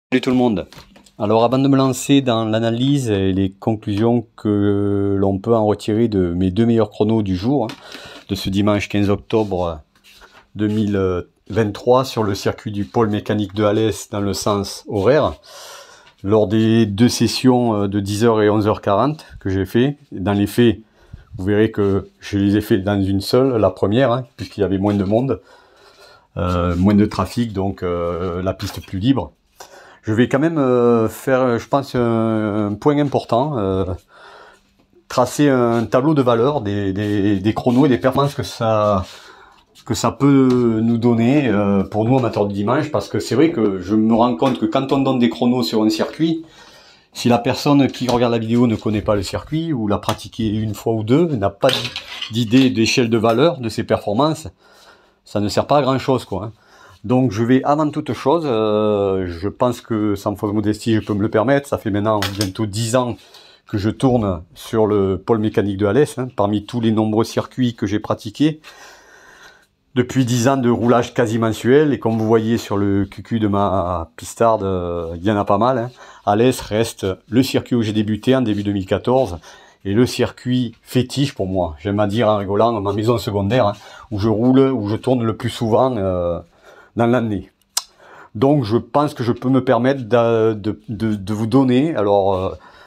Salut tout le monde. Alors avant de me lancer dans l'analyse et les conclusions que l'on peut en retirer de mes deux meilleurs chronos du jour, de ce dimanche 15 octobre 2023 sur le circuit du pôle mécanique de Alès dans le sens horaire, lors des deux sessions de 10h et 11h40 que j'ai fait. Dans les faits, vous verrez que je les ai fait dans une seule, la première, puisqu'il y avait moins de monde, moins de trafic, donc la piste plus libre. Je vais quand même faire, je pense, un point important, tracer un tableau de valeur des chronos et des performances que ça peut nous donner pour nous amateurs du dimanche, parce que c'est vrai que je me rends compte que quand on donne des chronos sur un circuit, si la personne qui regarde la vidéo ne connaît pas le circuit ou l'a pratiqué une fois ou deux, n'a pas d'idée d'échelle de valeur de ses performances, ça ne sert pas à grand chose, quoi. Donc je vais avant toute chose, je pense que sans fausse modestie je peux me le permettre, ça fait maintenant bientôt 10 ans que je tourne sur le pôle mécanique de Alès, parmi tous les nombreux circuits que j'ai pratiqués. Depuis 10 ans de roulage quasi mensuel, et comme vous voyez sur le QQ de ma pistarde, il y en a pas mal. Alès reste le circuit où j'ai débuté en début 2014, et le circuit fétiche pour moi, j'aime à dire en rigolant, ma maison secondaire, où je roule, où je tourne le plus souvent dans l'année. Donc je pense que je peux me permettre de vous donner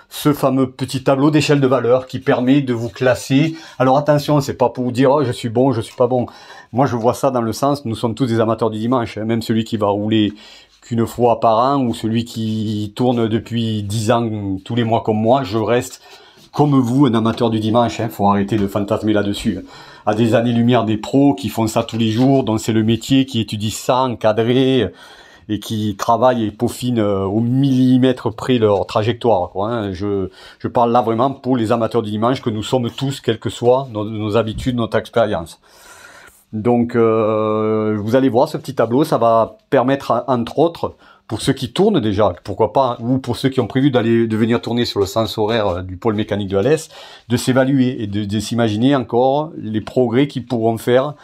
ce fameux petit tableau d'échelle de valeur qui permet de vous classer. Alors attention, c'est pas pour vous dire oh, je suis bon, je suis pas bon. Moi je vois ça dans le sens, nous sommes tous des amateurs du dimanche, même celui qui va rouler qu'une fois par an ou celui qui tourne depuis 10 ans tous les mois comme moi, je reste comme vous un amateur du dimanche. Faut arrêter de fantasmer là-dessus. À des années-lumière des pros qui font ça tous les jours, dont c'est le métier, qui étudient ça encadré et qui travaillent et peaufinent au millimètre près leur trajectoire, quoi. Je parle là vraiment pour les amateurs du dimanche que nous sommes tous, quelles que soient nos habitudes, notre expérience. Donc vous allez voir ce petit tableau, ça va permettre entre autres, pour ceux qui tournent déjà, pourquoi pas, ou pour ceux qui ont prévu de venir tourner sur le sens horaire du pôle mécanique de Alès, de s'évaluer et de s'imaginer encore les progrès qu'ils pourront faire.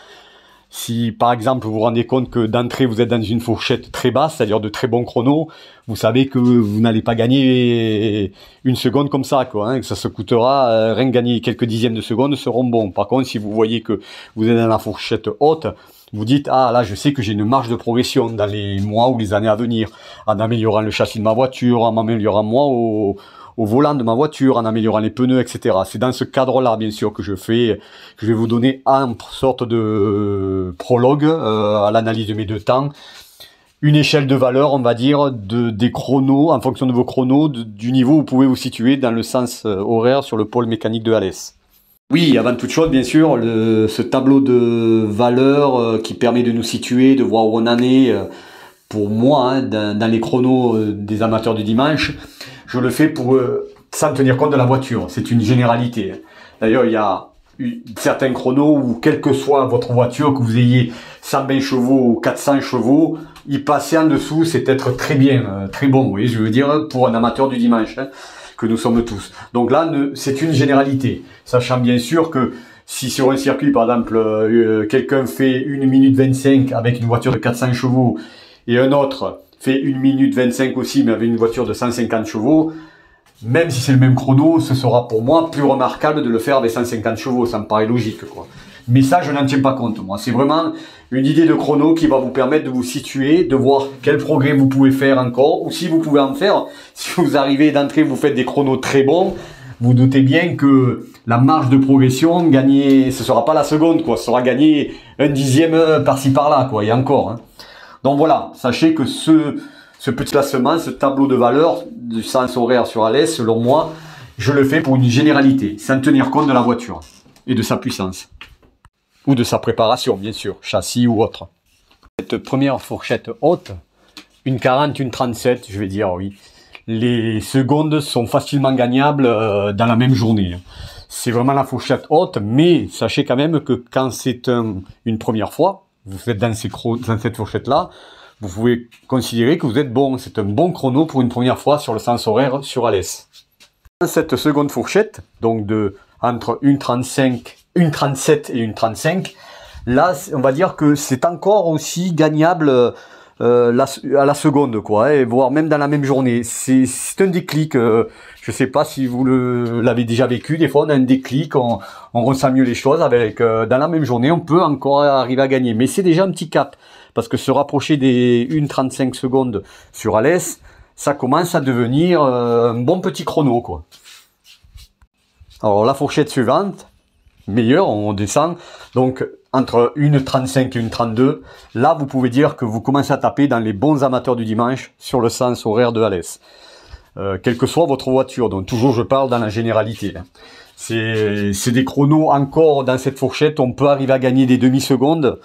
Si par exemple vous vous rendez compte que d'entrée vous êtes dans une fourchette très basse, c'est-à-dire de très bons chronos, vous savez que vous n'allez pas gagner une seconde comme ça, quoi, que ça se coûtera, rien que gagner quelques dixièmes de seconde seront bons. Par contre, si vous voyez que vous êtes dans la fourchette haute, vous dites, ah là je sais que j'ai une marge de progression dans les mois ou les années à venir, en améliorant le châssis de ma voiture, en m'améliorant moi au volant de ma voiture, en améliorant les pneus, etc. C'est dans ce cadre-là, bien sûr, que je vais vous donner en sorte de prologue à l'analyse de mes deux temps, une échelle de valeur, on va dire, des chronos, en fonction de vos chronos, du niveau où vous pouvez vous situer dans le sens horaire sur le pôle mécanique de Alès. Oui, avant toute chose, bien sûr, ce tableau de valeur qui permet de nous situer, de voir où on en est, pour moi, dans les chronos des amateurs du dimanche, je le fais sans tenir compte de la voiture. C'est une généralité. D'ailleurs, il y a certains chronos où, quelle que soit votre voiture, que vous ayez 120 chevaux ou 400 chevaux, y passer en dessous, c'est être très bien, très bon, vous voyez, je veux dire, pour un amateur du dimanche, que nous sommes tous. Donc là, c'est une généralité. Sachant bien sûr que si sur un circuit, par exemple, quelqu'un fait 1 minute 25 avec une voiture de 400 chevaux et un autre fait 1 minute 25 aussi, mais avec une voiture de 150 chevaux, même si c'est le même chrono, ce sera pour moi plus remarquable de le faire avec 150 chevaux. Ça me paraît logique, quoi. Mais ça, je n'en tiens pas compte, moi. C'est vraiment une idée de chrono qui va vous permettre de vous situer, de voir quel progrès vous pouvez faire encore, ou si vous pouvez en faire. Si vous arrivez d'entrée, vous faites des chronos très bons, vous doutez bien que la marge de progression, gagner, ce sera pas la seconde, quoi. Ce sera gagner un dixième par-ci par-là, quoi. Et encore, Donc voilà, sachez que ce petit classement, ce tableau de valeur du sens horaire sur Alès, selon moi, je le fais pour une généralité, sans tenir compte de la voiture et de sa puissance. Ou de sa préparation, bien sûr, châssis ou autre. Cette première fourchette haute, une 40, une 37, je vais dire, oui. Les secondes sont facilement gagnables dans la même journée. C'est vraiment la fourchette haute, mais sachez quand même que quand c'est une première fois, vous êtes dans cette fourchette-là, vous pouvez considérer que vous êtes bon. C'est un bon chrono pour une première fois sur le sens horaire sur Alès. Dans cette seconde fourchette, donc entre une 35, une 37 et une 35, là, on va dire que c'est encore aussi gagnable à la seconde, quoi, et voire même dans la même journée. C'est un déclic. Je sais pas si vous l'avez déjà vécu. Des fois, on a un déclic, on ressent mieux les choses avec. Dans la même journée, on peut encore arriver à gagner. Mais c'est déjà un petit cap, parce que se rapprocher des 1,35 secondes sur Alès, ça commence à devenir un bon petit chrono, quoi. Alors la fourchette suivante, meilleure, on descend. Donc entre 1,35 et 1,32, là vous pouvez dire que vous commencez à taper dans les bons amateurs du dimanche sur le sens horaire de Alès. Quelle que soit votre voiture, donc toujours je parle dans la généralité. C'est des chronos encore dans cette fourchette, on peut arriver à gagner des demi-secondes.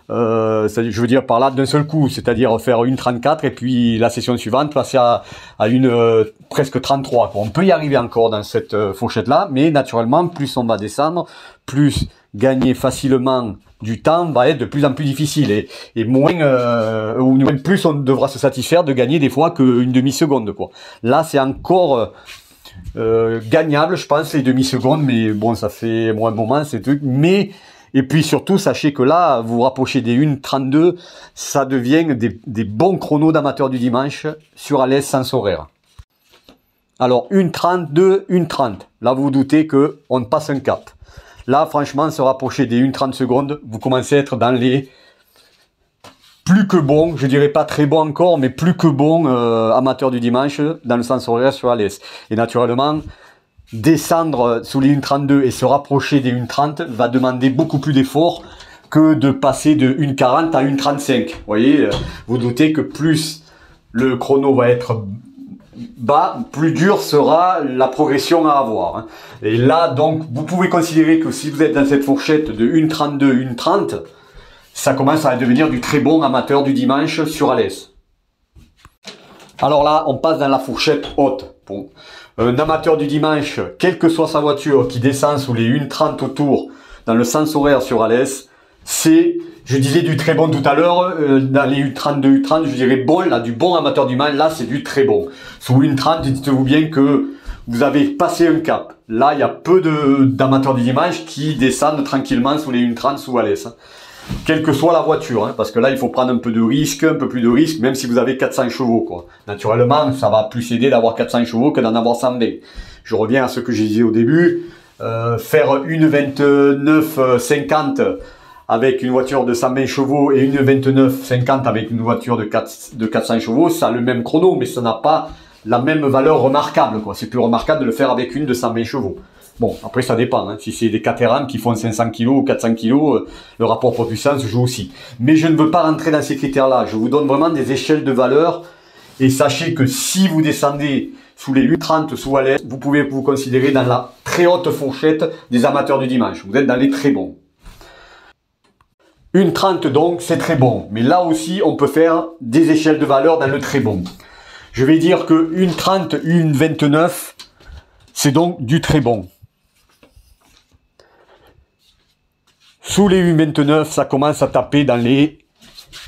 Je veux dire par là d'un seul coup, c'est-à-dire faire 1,34 et puis la session suivante passer à une presque 33. On peut y arriver encore dans cette fourchette-là, mais naturellement, plus on va descendre, plus gagner facilement du temps va être de plus en plus difficile et moins ou même plus on devra se satisfaire de gagner des fois qu'une demi-seconde, quoi. Là, c'est encore gagnable, je pense, les demi-secondes, mais bon, ça fait moins un moment, ces trucs, mais et puis surtout, sachez que là, vous rapprochez des 1,32, ça devient des bons chronos d'amateurs du dimanche sur Alès sens horaire. Alors 1,32, 1,30, là vous vous doutez que on passe un cap. Là, franchement, se rapprocher des 1,30 secondes, vous commencez à être dans les plus que bons, je dirais pas très bons encore, mais plus que bons amateurs du dimanche dans le sens horaire sur Alès. Et naturellement, descendre sous les 1,32 et se rapprocher des 1,30 va demander beaucoup plus d'efforts que de passer de 1,40 à 1,35. Vous voyez, vous doutez que plus le chrono va être bas, plus dur sera la progression à avoir. Et là, donc, vous pouvez considérer que si vous êtes dans cette fourchette de 1,32, 1,30, ça commence à devenir du très bon amateur du dimanche sur Alès. Alors là, on passe dans la fourchette haute. Bon. Un amateur du dimanche, quelle que soit sa voiture, qui descend sous les 1,30 autour, dans le sens horaire sur Alès, c'est, je disais du très bon tout à l'heure, dans les 1,32, 1,30, je dirais bon, là, du bon amateur du dimanche, là, c'est du très bon. Sous 1,30, dites-vous bien que vous avez passé un cap. Là, il y a peu d'amateurs du dimanche qui descendent tranquillement sous les 1,30 sous Alès. Quelle que soit la voiture, parce que là, il faut prendre un peu de risque, un peu plus de risque, même si vous avez 400 chevaux, quoi. Naturellement, ça va plus aider d'avoir 400 chevaux que d'en avoir 120. Je reviens à ce que je disais au début, faire une 29,50 avec une voiture de 120 chevaux et une 29,50 avec une voiture de 400 chevaux, ça a le même chrono, mais ça n'a pas la même valeur remarquable, quoi. C'est plus remarquable de le faire avec une de 120 chevaux. Bon, après ça dépend, si c'est des Caterham qui font 500 kg ou 400 kg, le rapport poids-puissance joue aussi. Mais je ne veux pas rentrer dans ces critères-là, je vous donne vraiment des échelles de valeur, et sachez que si vous descendez sous les 1,30 sous Alès, vous pouvez vous considérer dans la très haute fourchette des amateurs du dimanche, vous êtes dans les très bons. 1,30 donc, c'est très bon, mais là aussi on peut faire des échelles de valeur dans le très bon. Je vais dire que 1,30, 1,29, c'est donc du très bon. Sous les 1,29, ça commence à taper dans les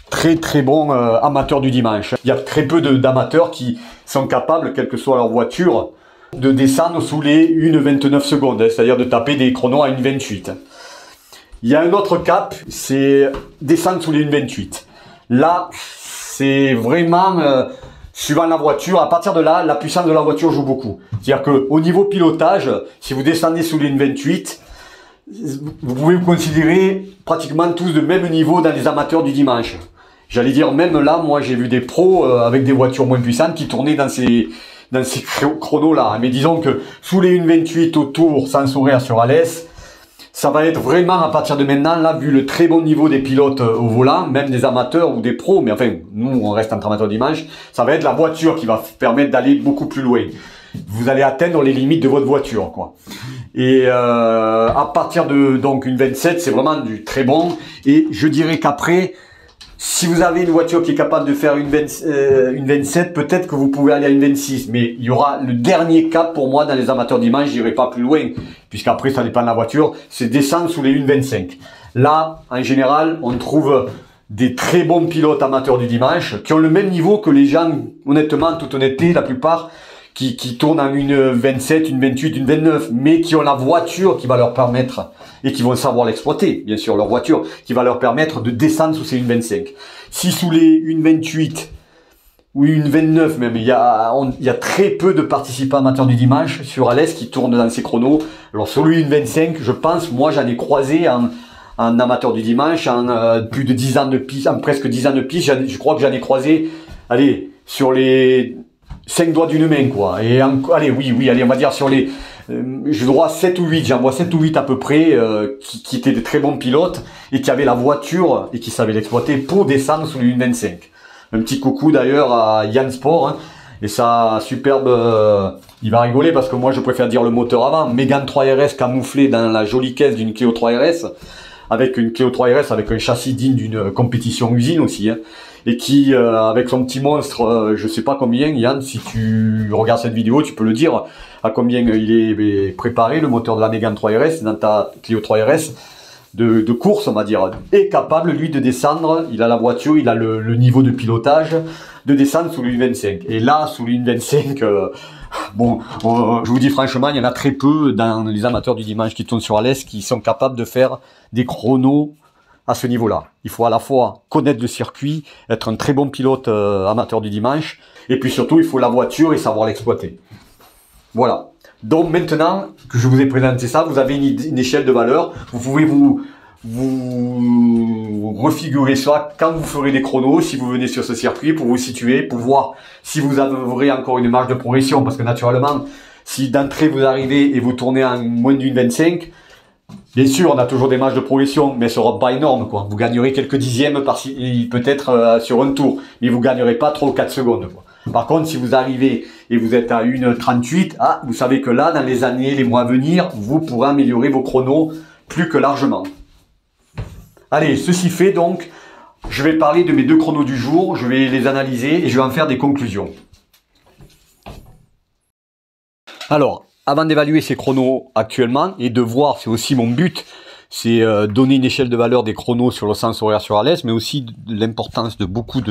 très très bons amateurs du dimanche. Il y a très peu d'amateurs qui sont capables, quelle que soit leur voiture, de descendre sous les 1,29 secondes, c'est-à-dire de taper des chronos à 1,28. Il y a un autre cap, c'est descendre sous les 1,28. Là, c'est vraiment, suivant la voiture, à partir de là, la puissance de la voiture joue beaucoup. C'est-à-dire qu'au niveau pilotage, si vous descendez sous les 1,28, vous pouvez vous considérer pratiquement tous de même niveau dans les amateurs du dimanche. J'allais dire, même là, moi j'ai vu des pros avec des voitures moins puissantes qui tournaient dans ces chronos-là. Mais disons que sous les 1,28 autour, sans horaire sur Alès, ça va être vraiment à partir de maintenant, là, vu le très bon niveau des pilotes au volant, même des amateurs ou des pros, mais enfin, nous on reste entre amateurs dimanche, ça va être la voiture qui va permettre d'aller beaucoup plus loin. Vous allez atteindre les limites de votre voiture, quoi. Et à partir de donc une 27, c'est vraiment du très bon. Et je dirais qu'après, si vous avez une voiture qui est capable de faire une 27, peut-être que vous pouvez aller à une 26. Mais il y aura le dernier cap pour moi dans les amateurs dimanche, je n'irai pas plus loin, puisqu'après ça dépend de la voiture, c'est descendre sous les 1,25. Là, en général, on trouve des très bons pilotes amateurs du dimanche qui ont le même niveau que les gens, honnêtement, en toute honnêteté, la plupart, qui tournent en une 27, une 28, une 29, mais qui ont la voiture qui va leur permettre, et qui vont savoir l'exploiter, bien sûr, leur voiture, qui va leur permettre de descendre sous ces 1,25. Si sous les 1,28 ou 1,29 même, il y a très peu de participants amateurs du dimanche sur Alès qui tournent dans ces chronos. Alors sur le 1,25, je pense, moi j'en ai croisé en amateur du dimanche, en plus de 10 ans de piste, en presque 10 ans de piste, je crois que j'en ai croisé, allez, sur les 5 doigts d'une main, quoi. Et allez, oui, allez, on va dire sur les, je dois 7 ou 8, j'en vois 7 ou 8 à peu près, qui étaient de très bons pilotes, et qui avaient la voiture, et qui savaient l'exploiter pour descendre sous les 1,25. Un petit coucou d'ailleurs à Yann Sport, hein, et ça, superbe, il va rigoler parce que moi je préfère dire le moteur avant, Mégane 3 RS camouflé dans la jolie caisse d'une Clio 3 RS, avec une Clio 3 RS avec un châssis digne d'une compétition usine aussi, hein, et qui, avec son petit monstre, je sais pas combien, Yann, si tu regardes cette vidéo, tu peux le dire, à combien il est préparé, le moteur de la Mégane 3 RS, dans ta Clio 3 RS, de course, on va dire, est capable, lui, de descendre, il a la voiture, il a le niveau de pilotage, de descendre sous l'1,25. Et là, sous l'1,25, bon, je vous dis franchement, il y en a très peu dans les amateurs du dimanche qui tournent sur Alès qui sont capables de faire des chronos à ce niveau-là. Il faut à la fois connaître le circuit, être un très bon pilote amateur du dimanche, et puis surtout, il faut la voiture et savoir l'exploiter. Voilà. Donc maintenant que je vous ai présenté ça, vous avez une échelle de valeur. Vous pouvez vous refigurer ça quand vous ferez des chronos, si vous venez sur ce circuit, pour vous situer, pour voir si vous avez encore une marge de progression. Parce que naturellement, si d'entrée vous arrivez et vous tournez en moins d'une 25, bien sûr, on a toujours des marges de progression, mais elles ne seront pas énormes, quoi. Vous gagnerez quelques dixièmes peut-être sur un tour, mais vous gagnerez pas 3 ou 4 secondes, quoi. Par contre, si vous arrivez et vous êtes à 1,38, vous savez que là, dans les années, les mois à venir, vous pourrez améliorer vos chronos plus que largement. Allez, ceci fait donc, je vais parler de mes 2 chronos du jour, je vais les analyser et je vais en faire des conclusions. Alors, avant d'évaluer ces chronos actuellement et de voir, c'est aussi mon but, c'est donner une échelle de valeur des chronos sur le sens horaire sur Alès, mais aussi de l'importance de beaucoup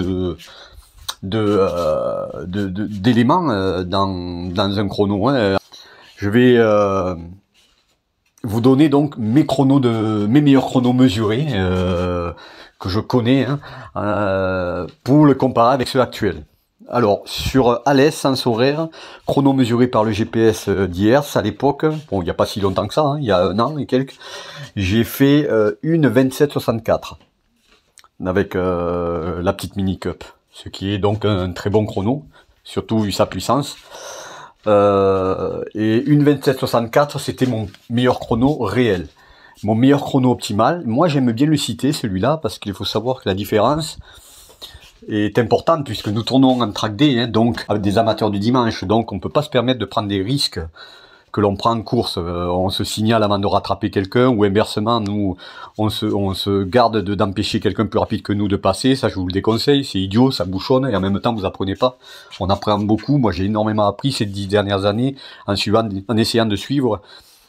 d'éléments dans un chrono, hein. Je vais vous donner donc mes meilleurs chronos mesurés que je connais, hein, pour le comparer avec ceux actuels. Alors sur Alès, sens horaire, chrono mesuré par le GPS d'hier, à l'époque, bon il n'y a pas si longtemps que ça, hein, il y a 1 an et quelques, j'ai fait une 27,64 avec la petite Mini Cup, ce qui est donc un très bon chrono, surtout vu sa puissance. Et une 27,64, c'était mon meilleur chrono réel. Mon meilleur chrono optimal, moi j'aime bien le citer celui-là, parce qu'il faut savoir que la différence est importante, puisque nous tournons en track day, hein, donc avec des amateurs du dimanche, donc on ne peut pas se permettre de prendre des risques que l'on prend en course. On se signale avant de rattraper quelqu'un, ou inversement, nous, on se garde d'empêcher quelqu'un plus rapide que nous de passer. Ça, je vous le déconseille, c'est idiot, ça bouchonne, et en même temps, vous apprenez pas. On apprend beaucoup. Moi, j'ai énormément appris ces 10 dernières années en essayant de suivre,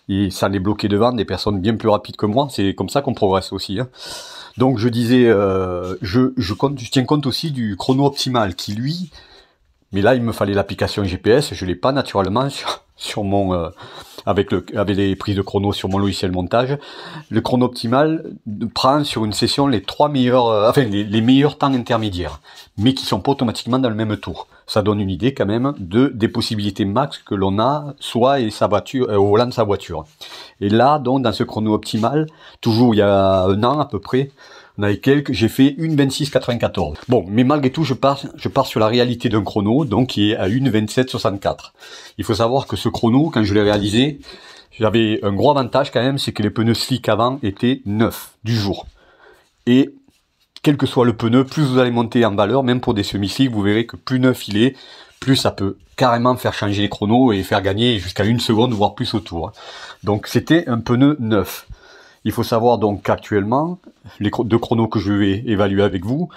et sans les bloquer devant des personnes bien plus rapides que moi. C'est comme ça qu'on progresse aussi, hein. Donc, je disais, je tiens compte aussi du chrono optimal, qui lui, mais là, il me fallait l'application GPS, je l'ai pas naturellement sur mon avec les prises de chrono sur mon logiciel montage. Le chrono optimal prend sur une session les 3 meilleurs, les meilleurs temps intermédiaires, mais qui sont pas automatiquement dans le même tour. Ça donne une idée quand même des possibilités max que l'on a, soit et sa voiture, au volant de sa voiture. Et là, donc, dans ce chrono optimal, toujours il y a 1 an à peu près, j'ai fait une 26,94. Bon, mais malgré tout, je pars sur la réalité d'un chrono, donc qui est à une 27,64. Il faut savoir que ce chrono, quand je l'ai réalisé, j'avais un gros avantage quand même, c'est que les pneus slick avant étaient neufs du jour. Et quel que soit le pneu, plus vous allez monter en valeur, même pour des semi-slick, vous verrez que plus neuf il est, plus ça peut carrément faire changer les chronos et faire gagner jusqu'à 1 seconde, voire plus au tour. Donc c'était un pneu neuf. Il faut savoir donc qu'actuellement, les 2 chronos que je vais évaluer avec vous,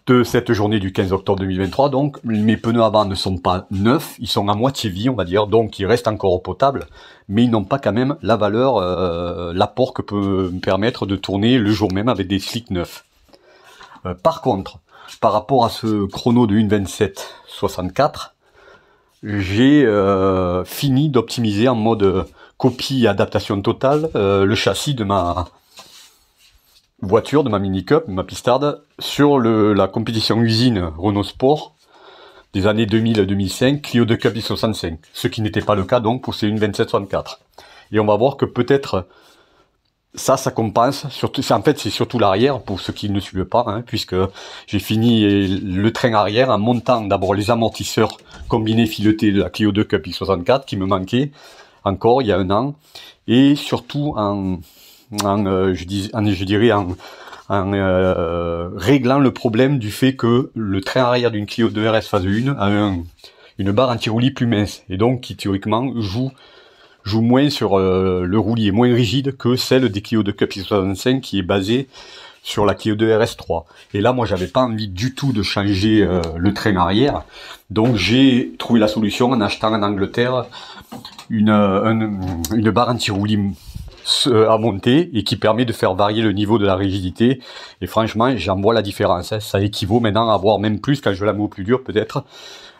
de cette journée du 15 octobre 2023, donc mes pneus avant ne sont pas neufs, ils sont à moitié vie, on va dire, donc ils restent encore au potable, mais ils n'ont pas quand même la valeur, l'apport que peut me permettre de tourner le jour même avec des slicks neufs. Par contre, par rapport à ce chrono de 1,27,64, j'ai fini d'optimiser en mode copie et adaptation totale le châssis de voiture, de ma Mini Cup, ma pistarde, sur la compétition usine Renault Sport des années 2000 à 2005, Clio 2 Cup I65. Ce qui n'était pas le cas donc pour C1 2764. Et on va voir que peut-être ça compense. Surtout, en fait, c'est surtout l'arrière pour ceux qui ne suivent pas, hein, puisque j'ai fini le train arrière en montant d'abord les amortisseurs combinés filetés de la Clio 2 Cup I64 qui me manquaient encore il y a un an, et surtout je dirais en réglant le problème du fait que le train arrière d'une Clio 2 RS phase 1 a une barre anti-roulis plus mince, et donc qui théoriquement joue moins sur le roulis, est moins rigide que celle des Clio 2 Cup I65 qui est basée sur la Clio 2 RS3. Et là, moi, j'avais pas envie du tout de changer le train arrière, donc j'ai trouvé la solution en achetant en Angleterre une barre anti-roulis à monter et qui permet de faire varier le niveau de la rigidité. Et franchement, j'en vois la différence, hein. Ça équivaut maintenant à avoir même plus, quand je la mets au plus dur peut-être,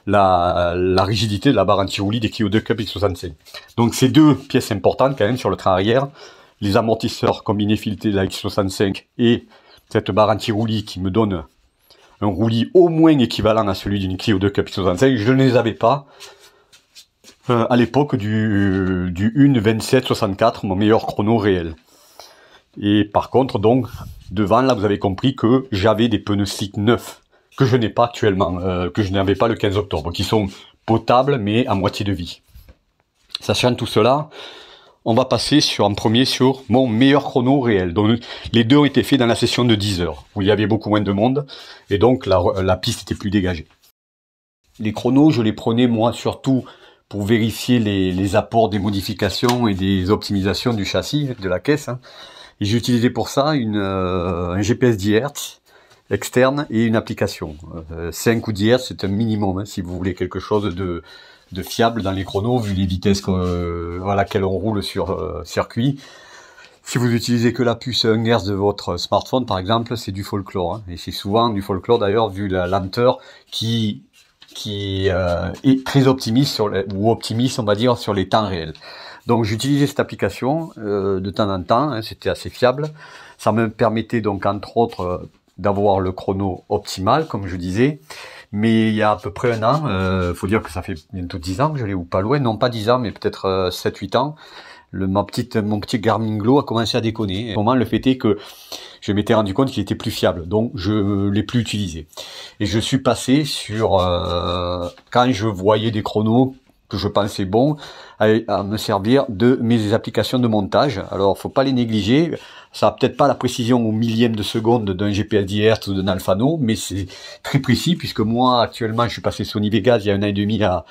la rigidité de la barre anti-roulis des Clio 2 Cup X65. Donc c'est deux pièces importantes quand même sur le train arrière, les amortisseurs combinés filetés de la X65 et cette barre anti-roulis qui me donne un roulis au moins équivalent à celui d'une Clio 2 Cup X65. Je ne les avais pas à l'époque du 1.27.64, mon meilleur chrono réel. Et par contre, donc, devant, là, vous avez compris que j'avais des pneus slick neufs, que je n'ai pas actuellement, que je n'avais pas le 15 octobre, qui sont potables, mais à moitié de vie. Sachant tout cela, on va passer en premier sur mon meilleur chrono réel. Donc, les deux ont été faits dans la session de 10 heures, où il y avait beaucoup moins de monde, et donc la piste était plus dégagée. Les chronos, je les prenais, moi, surtout pour vérifier les apports des modifications et des optimisations du châssis, de la caisse, hein. Et j'ai utilisé pour ça un GPS 10 Hz externe et une application. 5 ou 10 Hz, c'est un minimum, hein, si vous voulez quelque chose de fiable dans les chronos, vu les vitesses à laquelle on roule sur circuit. Si vous utilisez que la puce 1 Hz de votre smartphone, par exemple, c'est du folklore, hein. Et c'est souvent du folklore d'ailleurs, vu la lenteur qui est très optimiste optimiste, on va dire, sur les temps réels. Donc j'utilisais cette application de temps en temps, hein, c'était assez fiable. Ça me permettait donc entre autres d'avoir le chrono optimal, comme je disais. Mais il y a à peu près un an, faut dire que ça fait bientôt 10 ans que je l'ai, ou pas loin, non pas 10 ans, mais peut-être 7-8 ans, mon petit Garmin Glow a commencé à déconner. Au moment, le fait est que je m'étais rendu compte qu'il était plus fiable, donc je l'ai plus utilisé. Et je suis passé sur, quand je voyais des chronos que je pensais bons, à me servir de mes applications de montage. Alors, faut pas les négliger. Ça a peut-être pas la précision au millième de seconde d'un GPS 10 Hz ou d'un Alphano, mais c'est très précis, puisque moi, actuellement, je suis passé Sony Vegas il y a 1 an et demi à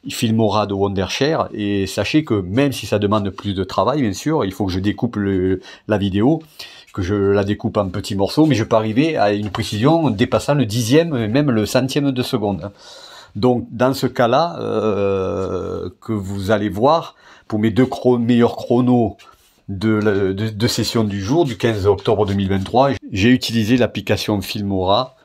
Filmora de Wondershare, et sachez que même si ça demande plus de travail, bien sûr, il faut que je découpe la vidéo, que je la découpe en petits morceaux, mais je peux arriver à une précision dépassant le dixième, même le centième de seconde. Donc dans ce cas-là, que vous allez voir, pour mes deux meilleurs chronos de session du jour, du 15 octobre 2023, j'ai utilisé l'application Filmora.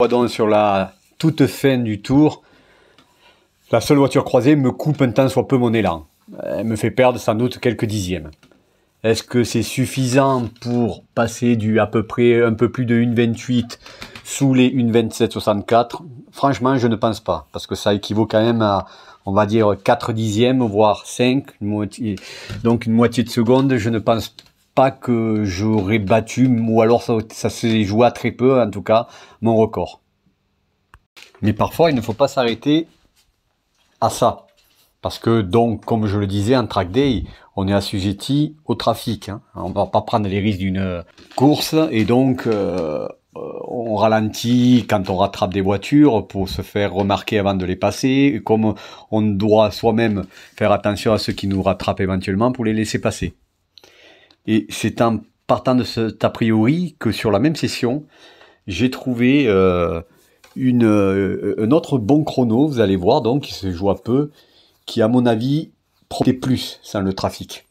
Donc sur la toute fin du tour, la seule voiture croisée me coupe un tant soit peu mon élan. Elle me fait perdre sans doute quelques dixièmes. Est-ce que c'est suffisant pour passer du à peu près un peu plus de 1,28 sous les 1,27,64? Franchement, je ne pense pas, parce que ça équivaut quand même à, on va dire, 4 dixièmes, voire 5, donc une moitié de seconde. Je ne pense pas que j'aurais battu, ou alors ça s'est joué à très peu, en tout cas, mon record. Mais parfois, il ne faut pas s'arrêter à ça. Parce que donc, comme je le disais, en track day, on est assujetti au trafic. Hein. On ne va pas prendre les risques d'une course et donc on ralentit quand on rattrape des voitures pour se faire remarquer avant de les passer. Et comme on doit soi-même faire attention à ceux qui nous rattrapent éventuellement pour les laisser passer. Et c'est en partant de cet a priori que sur la même session, j'ai trouvé un autre bon chrono, vous allez voir, donc qui se joue à peu, qui à mon avis profitait plus sans le trafic.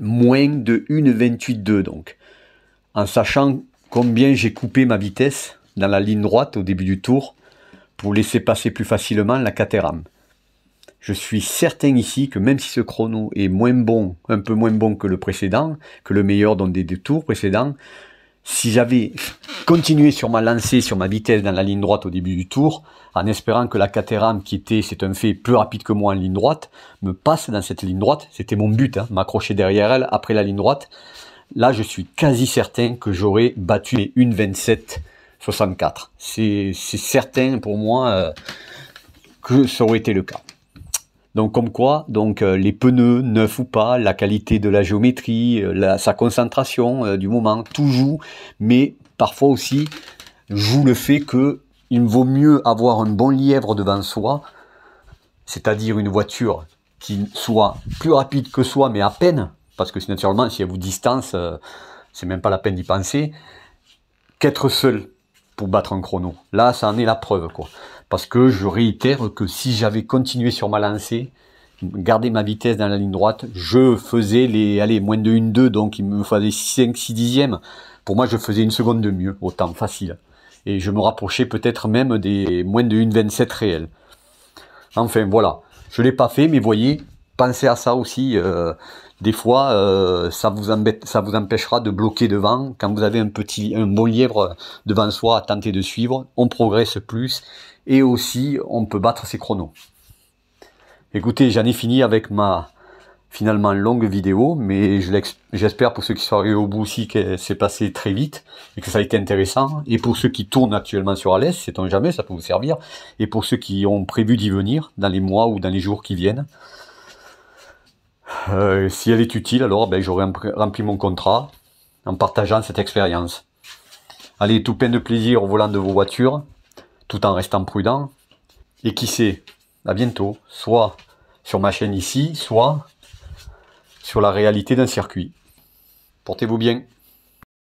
Moins de 1,28,2 donc. En sachant combien j'ai coupé ma vitesse dans la ligne droite au début du tour pour laisser passer plus facilement la Caterham. Je suis certain ici que même si ce chrono est moins bon, un peu moins bon que le précédent, que le meilleur dans des tours précédents, si j'avais continué sur ma lancée, sur ma vitesse dans la ligne droite au début du tour, en espérant que la Caterham, qui était, c'est un fait, plus rapide que moi en ligne droite, me passe dans cette ligne droite, c'était mon but, hein, m'accrocher derrière elle après la ligne droite, là je suis quasi certain que j'aurais battu les 1,27,64. C'est certain pour moi que ça aurait été le cas. Donc comme quoi, donc les pneus, neufs ou pas, la qualité de la géométrie, sa concentration du moment, tout joue, mais parfois aussi joue le fait que il vaut mieux avoir un bon lièvre devant soi, c'est-à-dire une voiture qui soit plus rapide que soi, mais à peine, parce que naturellement, si elle vous distance, c'est même pas la peine d'y penser, qu'être seul pour battre un chrono. Là, ça en est la preuve, quoi. Parce que je réitère que si j'avais continué sur ma lancée, gardé ma vitesse dans la ligne droite, je faisais les, moins de 1,2, donc il me fallait 5-6 dixièmes. Pour moi, je faisais une seconde de mieux, au temps facile. Et je me rapprochais peut-être même des moins de 1,27 réels. Enfin, voilà. Je l'ai pas fait, mais voyez, pensez à ça aussi. Des fois, ça vous empêchera de bloquer devant. Quand vous avez un bon lièvre devant soi à tenter de suivre, on progresse plus et aussi on peut battre ses chronos. Écoutez, j'en ai fini avec ma finalement longue vidéo, mais j'espère pour ceux qui sont arrivés au bout aussi que c'est passé très vite et que ça a été intéressant. Et pour ceux qui tournent actuellement sur Alès, sait-on jamais, ça peut vous servir. Et pour ceux qui ont prévu d'y venir dans les mois ou dans les jours qui viennent, si elle est utile, alors ben, j'aurai rempli mon contrat en partageant cette expérience. Allez, tout plein de plaisir au volant de vos voitures, tout en restant prudent. Et qui sait, à bientôt, soit sur ma chaîne ici, soit sur la réalité d'un circuit. Portez-vous bien.